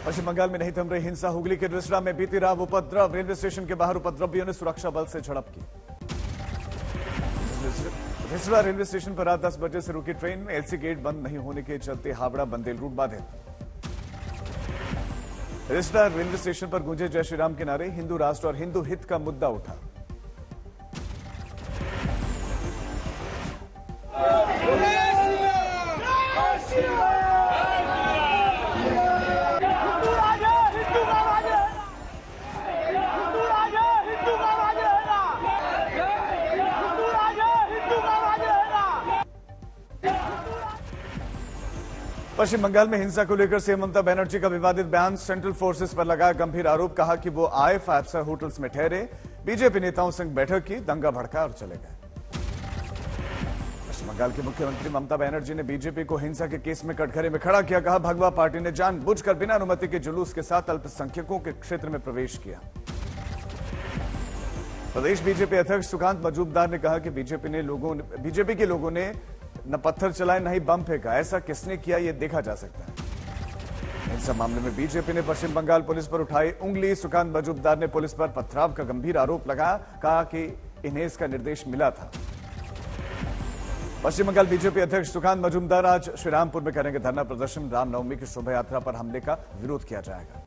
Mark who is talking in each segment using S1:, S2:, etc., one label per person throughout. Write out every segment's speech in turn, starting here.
S1: पश्चिम बंगाल में नहीं थम रही हिंसा। हुगली के रिसड़ा में बीती रात उपद्रव। रेलवे स्टेशन के बाहर उपद्रवियों ने सुरक्षा बल से झड़प की। रिसड़ा रेलवे स्टेशन पर रात 10 बजे से रुकी ट्रेन। एलसी गेट बंद नहीं होने के चलते हावड़ा बंदेल रूट बाधित। रिसड़ा रेलवे स्टेशन पर गूंजे जय श्री राम के नारे। हिंदू राष्ट्र और हिंदू हित का मुद्दा उठा। पश्चिम बंगाल में हिंसा को लेकर सीएम ममता बनर्जी का विवादित बयान। सेंट्रल फोर्सेस पर लगाया गंभीर आरोप। कहा कि वो आए 5 स्टार होटल्स में ठहरे, बीजेपी नेताओं संग बैठक की, दंगा भड़का और चले गए। पश्चिम बंगाल के मुख्यमंत्री ममता बनर्जी ने बीजेपी को हिंसा के केस में कटघरे में खड़ा किया। कहा भगवा पार्टी ने जानबूझकर बिना अनुमति के जुलूस के साथ अल्पसंख्यकों के क्षेत्र में प्रवेश किया। प्रदेश बीजेपी अध्यक्ष सुकांत मजूमदार ने कहा कि बीजेपी के लोगों ने न पत्थर चलाए न ही बम फेंका। ऐसा किसने किया ये देखा जा सकता है। हिंसा मामले में बीजेपी ने पश्चिम बंगाल पुलिस पर उठाई उंगली। सुकांत मजूमदार ने पुलिस पर पथराव का गंभीर आरोप लगाया। कहा कि इन्हें इसका निर्देश मिला था। पश्चिम बंगाल बीजेपी अध्यक्ष सुकांत मजूमदार आज श्रीरामपुर में करेंगे धरना प्रदर्शन। रामनवमी की शोभा यात्रा पर हमले का विरोध किया जाएगा।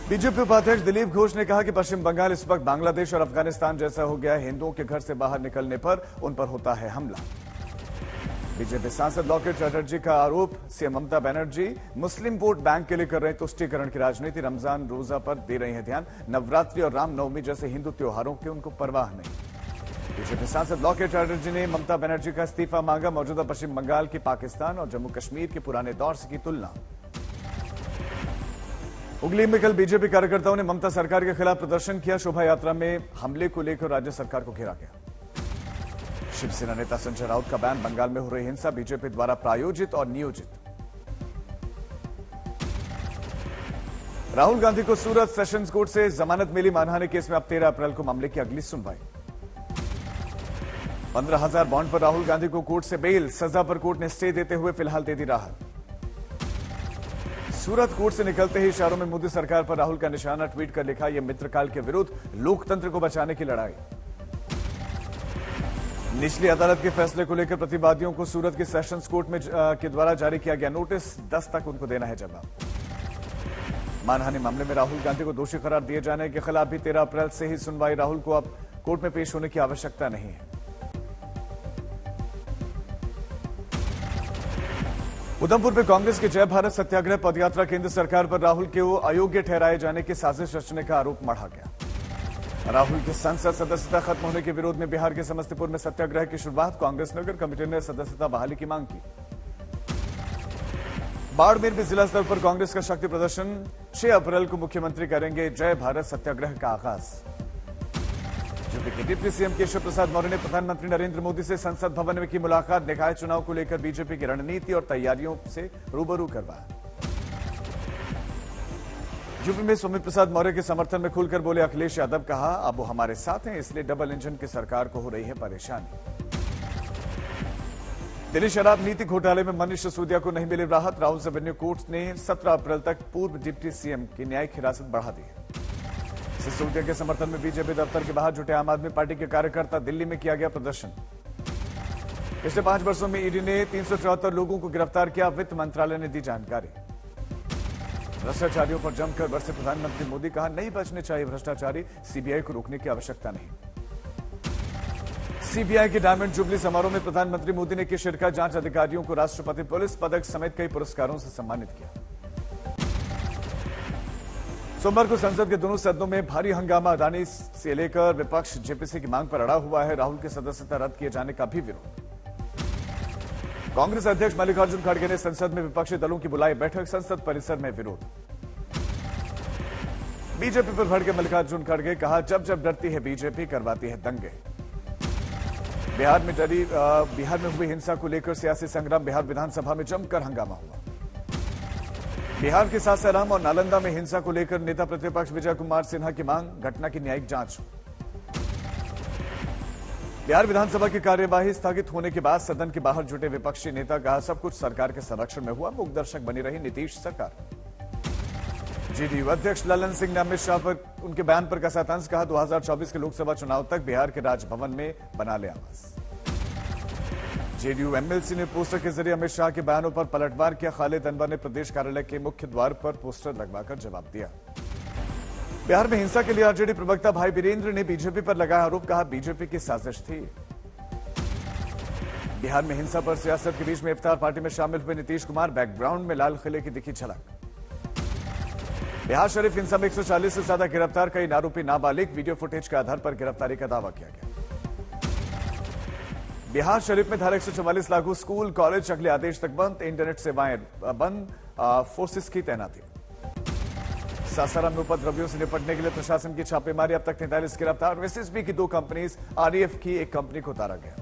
S1: बीजेपी उपाध्यक्ष दिलीप घोष ने कहा कि पश्चिम बंगाल इस वक्त बांग्लादेश और अफगानिस्तान जैसा हो गया है। हिंदुओं के घर से बाहर निकलने पर उन पर होता है हमला। बीजेपी सांसद लॉकेट चैटर्जी का आरोप। सीएम ममता बनर्जी मुस्लिम वोट बैंक के लिए कर रहे तुष्टीकरण की राजनीति। रमजान रोजा पर दे रही है ध्यान। नवरात्रि और रामनवमी जैसे हिंदू त्योहारों की उनको परवाह नहीं। बीजेपी सांसद लॉकेट चैटर्जी ने ममता बनर्जी का इस्तीफा मांगा। मौजूदा पश्चिम बंगाल की पाकिस्तान और जम्मू कश्मीर के पुराने दौर से की तुलना। हुगली में कल बीजेपी कार्यकर्ताओं ने ममता सरकार के खिलाफ प्रदर्शन किया। शोभा यात्रा में हमले को लेकर राज्य सरकार को घेरा गया। शिवसेना नेता संजय राउत का बयान। बंगाल में हो रही हिंसा बीजेपी द्वारा प्रायोजित और नियोजित। राहुल गांधी को सूरत सेशंस कोर्ट से जमानत मिली। मानहानि केस में अब 13 अप्रैल को मामले की अगली सुनवाई। 15,000 बॉन्ड पर राहुल गांधी को कोर्ट से बेल। सजा पर कोर्ट ने स्टे देते हुए फिलहाल दे दी राहत। सूरत कोर्ट से निकलते ही इशारों में मोदी सरकार पर राहुल का निशाना। ट्वीट कर लिखा, यह मित्रकाल के विरुद्ध लोकतंत्र को बचाने की लड़ाई। निचली अदालत के फैसले को लेकर प्रतिवादियों को सूरत के सेशंस कोर्ट में के द्वारा जारी किया गया नोटिस। 10 तक उनको देना है जवाब। मानहानि मामले में राहुल गांधी को दोषी करार दिए जाने के खिलाफ भी 13 अप्रैल से ही सुनवाई। राहुल को अब कोर्ट में पेश होने की आवश्यकता नहीं है। उधमपुर में कांग्रेस के जय भारत सत्याग्रह पदयात्रा। केंद्र सरकार पर राहुल के अयोग्य ठहराए जाने की साजिश रचने का आरोप मढ़ा गया। राहुल की संसद सदस्यता खत्म होने के विरोध में बिहार के समस्तीपुर में सत्याग्रह की शुरुआत। कांग्रेस नगर कमेटी ने सदस्यता बहाली की मांग की। बाड़मेर में जिला स्तर पर कांग्रेस का शक्ति प्रदर्शन। 6 अप्रैल को मुख्यमंत्री करेंगे जय भारत सत्याग्रह का आगाज। यूपी के डिप्टी सीएम केशव प्रसाद मौर्य ने प्रधानमंत्री नरेंद्र मोदी से संसद भवन में की मुलाकात। निकाय चुनाव को लेकर बीजेपी की रणनीति और तैयारियों से रूबरू करवाया। यूपी में स्वामी प्रसाद मौर्य के समर्थन में खुलकर बोले अखिलेश यादव। कहा अब वो हमारे साथ हैं, इसलिए डबल इंजन की सरकार को हो रही है परेशानी। दिल्ली शराब नीति घोटाले में मनीष सिसोदिया को नहीं मिली राहत। राहुल रेवेन्यू कोर्ट ने 17 अप्रैल तक पूर्व डिप्टी सीएम की न्यायिक हिरासत बढ़ा दी है। सिसोदिया के समर्थन में बीजेपी दफ्तर के बाहर जुटे आम आदमी पार्टी के कार्यकर्ता। दिल्ली में किया गया प्रदर्शन। पिछले 5 वर्षों में ईडी ने 374 लोगों को गिरफ्तार किया। वित्त मंत्रालय ने दी जानकारी। भ्रष्टाचारियों पर जमकर बरसे प्रधानमंत्री मोदी। कहा नहीं बचने चाहिए भ्रष्टाचारी, सीबीआई को रोकने की आवश्यकता नहीं। सीबीआई के डायमंड जुबली समारोह में प्रधानमंत्री मोदी ने की शिरकत। जांच अधिकारियों को राष्ट्रपति पुलिस पदक समेत कई पुरस्कारों से सम्मानित किया। सोमवार को संसद के दोनों सदनों में भारी हंगामा। अडानी से लेकर विपक्ष जेपीसी की मांग पर अड़ा हुआ है। राहुल की सदस्यता रद्द किए जाने का भी विरोध। कांग्रेस अध्यक्ष मल्लिकार्जुन खड़गे ने संसद में विपक्षी दलों की बुलाई बैठक। संसद परिसर में विरोध। बीजेपी पर भड़के मल्लिकार्जुन खड़गे। कहा जब जब डरती है बीजेपी करवाती है दंगे। बिहार में हुई हिंसा को लेकर सियासी संग्राम। बिहार विधानसभा में जमकर हंगामा हुआ। बिहार के सासाराम और नालंदा में हिंसा को लेकर नेता प्रतिपक्ष विजय कुमार सिन्हा की मांग। घटना की न्यायिक जांच। बिहार विधानसभा की कार्यवाही स्थगित होने के बाद सदन के बाहर जुटे विपक्षी नेता कहा सब कुछ सरकार के संरक्षण में हुआ, मूक दर्शक बनी रही नीतीश सरकार। जेडीयू अध्यक्ष ललन सिंह ने अमित शाह पर उनके बयान पर कसा तंज, कहा 2024 के लोकसभा चुनाव तक बिहार के राजभवन में बना ले आवास। जेडीयू एमएलसी ने पोस्टर के जरिए अमित शाह के बयानों पर पलटवार किया। खालिद अनवर ने प्रदेश कार्यालय के मुख्य द्वार पर पोस्टर लगवाकर जवाब दिया। बिहार में हिंसा के लिए आरजेडी प्रवक्ता भाई वीरेंद्र ने बीजेपी पर लगाया आरोप, कहा बीजेपी की साजिश थी। बिहार में हिंसा पर सियासत के बीच में इफ्तार पार्टी में शामिल हुए नीतीश कुमार, बैकग्राउंड में लाल किले की दिखी झलक। बिहार शरीफ हिंसा में 140 से ज्यादा गिरफ्तार, कई आरोपी नाबालिग, वीडियो फुटेज के आधार पर गिरफ्तारी का दावा किया गया। बिहार शरीफ में धारा 144 लागू, स्कूल कॉलेज अगले आदेश तक बंद, इंटरनेट सेवाएं बंद, फोर्सेस की तैनाती। सासाराम में उपद्रवियों से निपटने के लिए प्रशासन की छापेमारी, अब तक 43 गिरफ्तार। एसएसबी की 2 कंपनीज, आरएफ की 1 कंपनी को उतारा गया।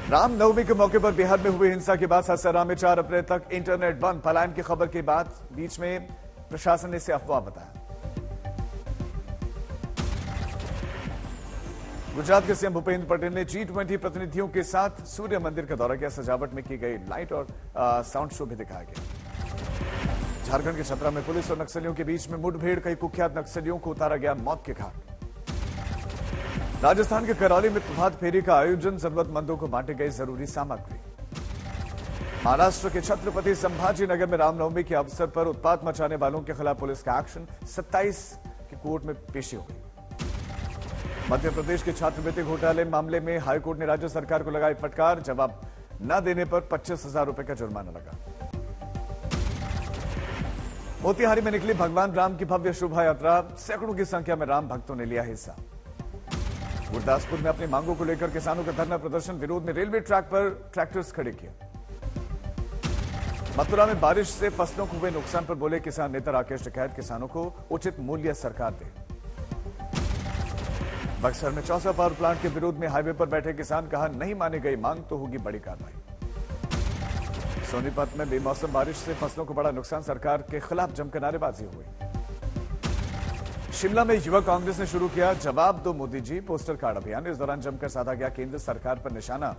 S1: रामनवमी के मौके पर बिहार में हुई हिंसा के बाद सासाराम में 4 अप्रैल तक इंटरनेट बंद। पलायन की खबर के बाद बीच में प्रशासन ने इसे अफवाह बताया। गुजरात के सीएम भूपेंद्र पटेल ने G20 प्रतिनिधियों के साथ सूर्य मंदिर का दौरा किया। सजावट में की गई लाइट और साउंड शो भी दिखाया गया। झारखंड के छतरा में पुलिस और नक्सलियों के बीच में मुठभेड़, कई कुख्यात नक्सलियों को उतारा गया मौत के घाट। राजस्थान के करौली में प्रभात फेरी का आयोजन, जरूरतमंदों को बांटी गई जरूरी सामग्री। महाराष्ट्र के छत्रपति संभाजी नगर में रामनवमी के अवसर पर उत्पात मचाने वालों के खिलाफ पुलिस का एक्शन, 27 की कोर्ट में पेशी हो गई। मध्य प्रदेश के छात्रवृत्ति घोटाले मामले में हाईकोर्ट ने राज्य सरकार को लगाई फटकार, जवाब न देने पर 25,000 रुपए का जुर्माना लगा। मोतिहारी में निकली भगवान राम की भव्य शोभा यात्रा, सैकड़ों की संख्या में राम भक्तों ने लिया हिस्सा। गुरदासपुर में अपनी मांगों को लेकर किसानों का धरना प्रदर्शन, विरोध में रेलवे ट्रैक पर ट्रैक्टर्स खड़े किए। मथुरा में बारिश से फसलों को हुए नुकसान पर बोले किसान नेता राकेश टिकैत, किसानों को उचित मूल्य सरकार दे। बक्सर में चौसा पावर प्लांट के विरोध में हाईवे पर बैठे किसान, कहा नहीं मानी गई मांग तो होगी बड़ी कार्रवाई। सोनीपत में बेमौसम बारिश से फसलों को बड़ा नुकसान, सरकार के खिलाफ जमकर नारेबाजी हुई। शिमला में युवा कांग्रेस ने शुरू किया जवाब दो मोदी जी पोस्टर कार्ड अभियान, इस दौरान जमकर साधा गया केंद्र सरकार पर निशाना।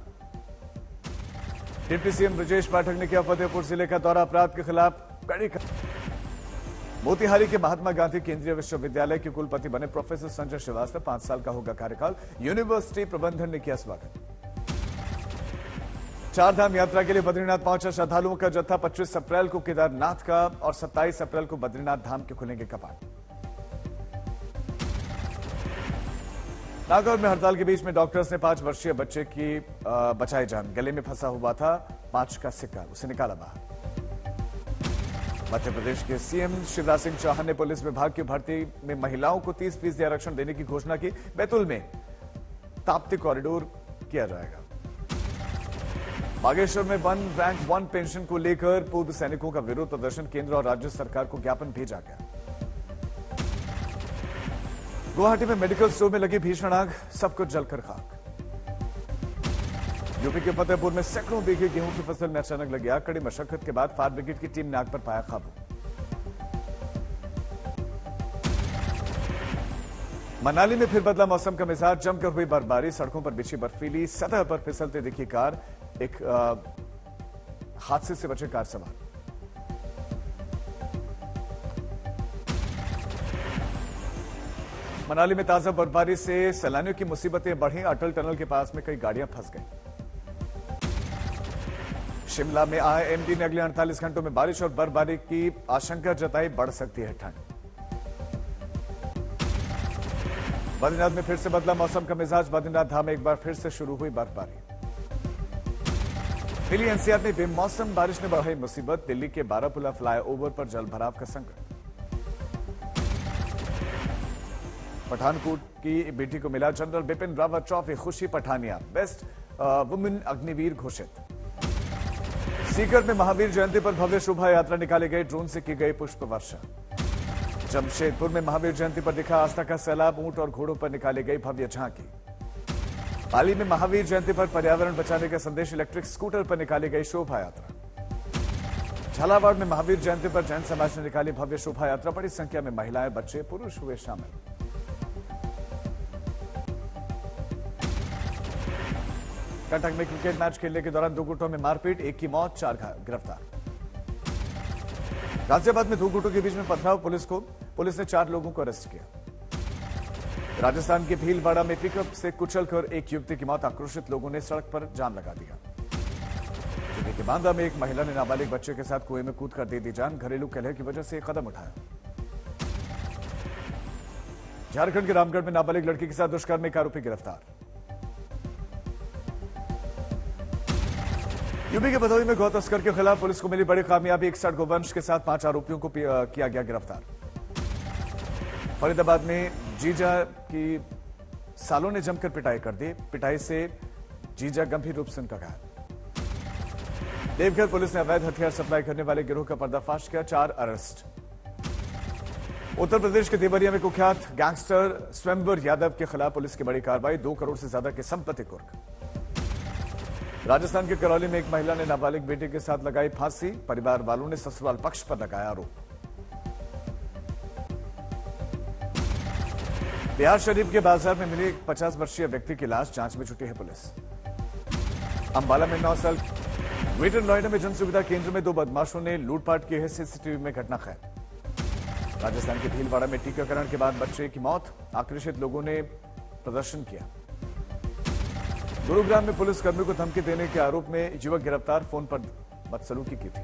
S1: डिप्टी सीएम ब्रजेश पाठक ने किया फतेहपुर जिले का दौरा, अपराध के खिलाफ कड़ी। मोतिहारी के महात्मा गांधी केंद्रीय विश्वविद्यालय के कुलपति बने प्रोफेसर संजय श्रीवास्तव, 5 साल का होगा कार्यकाल। यूनिवर्सिटी प्रबंधन ने किया स्वागत। 4 धाम यात्रा के लिए बद्रीनाथ पहुंचा श्रद्धालुओं का जत्था, 25 अप्रैल को केदारनाथ का और 27 अप्रैल को बद्रीनाथ धाम के खुलेंगे कपाट। नागौर में हड़ताल के बीच में डॉक्टर्स ने 5 वर्षीय बच्चे की बचाई जान, गले में फंसा हुआ था 5 का सिक्का, उसे निकाला बाहर। मध्य प्रदेश के सीएम शिवराज सिंह चौहान ने पुलिस विभाग की भर्ती में महिलाओं को 30% आरक्षण देने की घोषणा की। बैतूल में ताप्ती कॉरिडोर किया जाएगा। बागेश्वर में 1 रैंक 1 पेंशन को लेकर पूर्व सैनिकों का विरोध प्रदर्शन, केंद्र और राज्य सरकार को ज्ञापन भेजा गया। गुवाहाटी में मेडिकल स्टोर में लगी भीषण आग, सब कुछ जलकर खाक। यूपी के फतेहपुर में सैकड़ों बीघे गेहूं की फसल में अचानक लगी आग, कड़ी मशक्कत के बाद फायर ब्रिगेड की टीम ने आग पर पाया काबू। मनाली में फिर बदला मौसम का मिजाज, जमकर हुई बर्फबारी, सड़कों पर बिछी बर्फीली सतह पर फिसलते दिखी कार, एक हादसे से बचे कार सवार। मनाली में ताजा बर्फबारी से सैलानियों की मुसीबतें बढ़ी, अटल टनल के पास में कई गाड़ियां फंस गईं। शिमला में आईएमडी ने अगले 48 घंटों में बारिश और बर्फबारी की आशंका जताई, बढ़ सकती है ठंड। बद्रीनाथ में फिर से बदला मौसम का मिजाज, बद्रीनाथ धाम में एक बार फिर से शुरू हुई बर्फबारी। दिल्ली एनसीआर में बेमौसम बारिश ने बढ़ाई मुसीबत, दिल्ली के बारापुला फ्लाईओवर पर जलभराव का संकट। पठानकोट की बेटी को मिला जनरल बिपिन रावत ट्रॉफी, खुशी पठानिया बेस्ट वुमेन अग्निवीर घोषित। सीकर में महावीर जयंती पर भव्य शोभा यात्रा निकाली गई, ड्रोन से की गई पुष्प वर्षा। जमशेदपुर में महावीर जयंती पर दिखा आस्था का सैलाब, ऊंट और घोड़ों पर निकाली गई भव्य झांकी। पाली में महावीर जयंती पर पर्यावरण बचाने का संदेश, इलेक्ट्रिक स्कूटर पर निकाली गई शोभा यात्रा। झालावाड़ में महावीर जयंती पर जैन समाज ने निकाली भव्य शोभा यात्रा, बड़ी संख्या में महिलाएं, बच्चे, पुरुष हुए शामिल। कटक में क्रिकेट मैच खेलने के दौरान 2 गुटों में मारपीट, एक की मौत, 4 गिरफ्तार। गाजियाबाद में 2 गुटों के बीच में पथराव, पुलिस ने 4 लोगों को अरेस्ट किया। राजस्थान के भीलवाड़ा में पिकअप से कुचलकर एक युवती की मौत, आक्रोशित लोगों ने सड़क पर जाम लगा दिया। जिले के बांदा में एक महिला ने नाबालिग बच्चे के साथ कुएं में कूदकर दे दी जान, घरेलू कलह की वजह से कदम उठाया। झारखंड के रामगढ़ में नाबालिग लड़की के साथ दुष्कर्म, एक आरोपी गिरफ्तार। यूपी के भदोही में गौ तस्कर के खिलाफ पुलिस को मिली बड़ी कामयाबी, 61 गोवंश के साथ 5 आरोपियों को किया गया गिरफ्तार। फरीदाबाद में जीजा की सालों ने जमकर पिटाई कर दी, पिटाई से जीजा गंभीर रूप से उनका घायल। देवघर पुलिस ने अवैध हथियार सप्लाई करने वाले गिरोह का पर्दाफाश किया, 4 अरेस्ट। उत्तर प्रदेश के देवरिया में कुख्यात गैंगस्टर स्वयंवर यादव के खिलाफ पुलिस की बड़ी कार्रवाई, 2 करोड़ से ज्यादा की संपत्ति कुर्क। राजस्थान के करौली में एक महिला ने नाबालिग बेटे के साथ लगाई फांसी, परिवार वालों ने ससुराल पक्ष पर लगाया आरोप। बिहार शरीफ के बाजार में मिली 50 वर्षीय व्यक्ति की लाश, जांच में जुटी है पुलिस। अंबाला में 9 साल, ग्रेटर नोएडा में जन सुविधा केंद्र में 2 बदमाशों ने लूटपाट की है, सीसीटीवी में घटना कैद। राजस्थान के भीलवाड़ा में टीकाकरण के बाद बच्चे की मौत, आक्रोशित लोगों ने प्रदर्शन किया। गुरुग्राम में पुलिसकर्मी को धमकी देने के आरोप में युवक गिरफ्तार, फोन पर बदसलूकी की थी।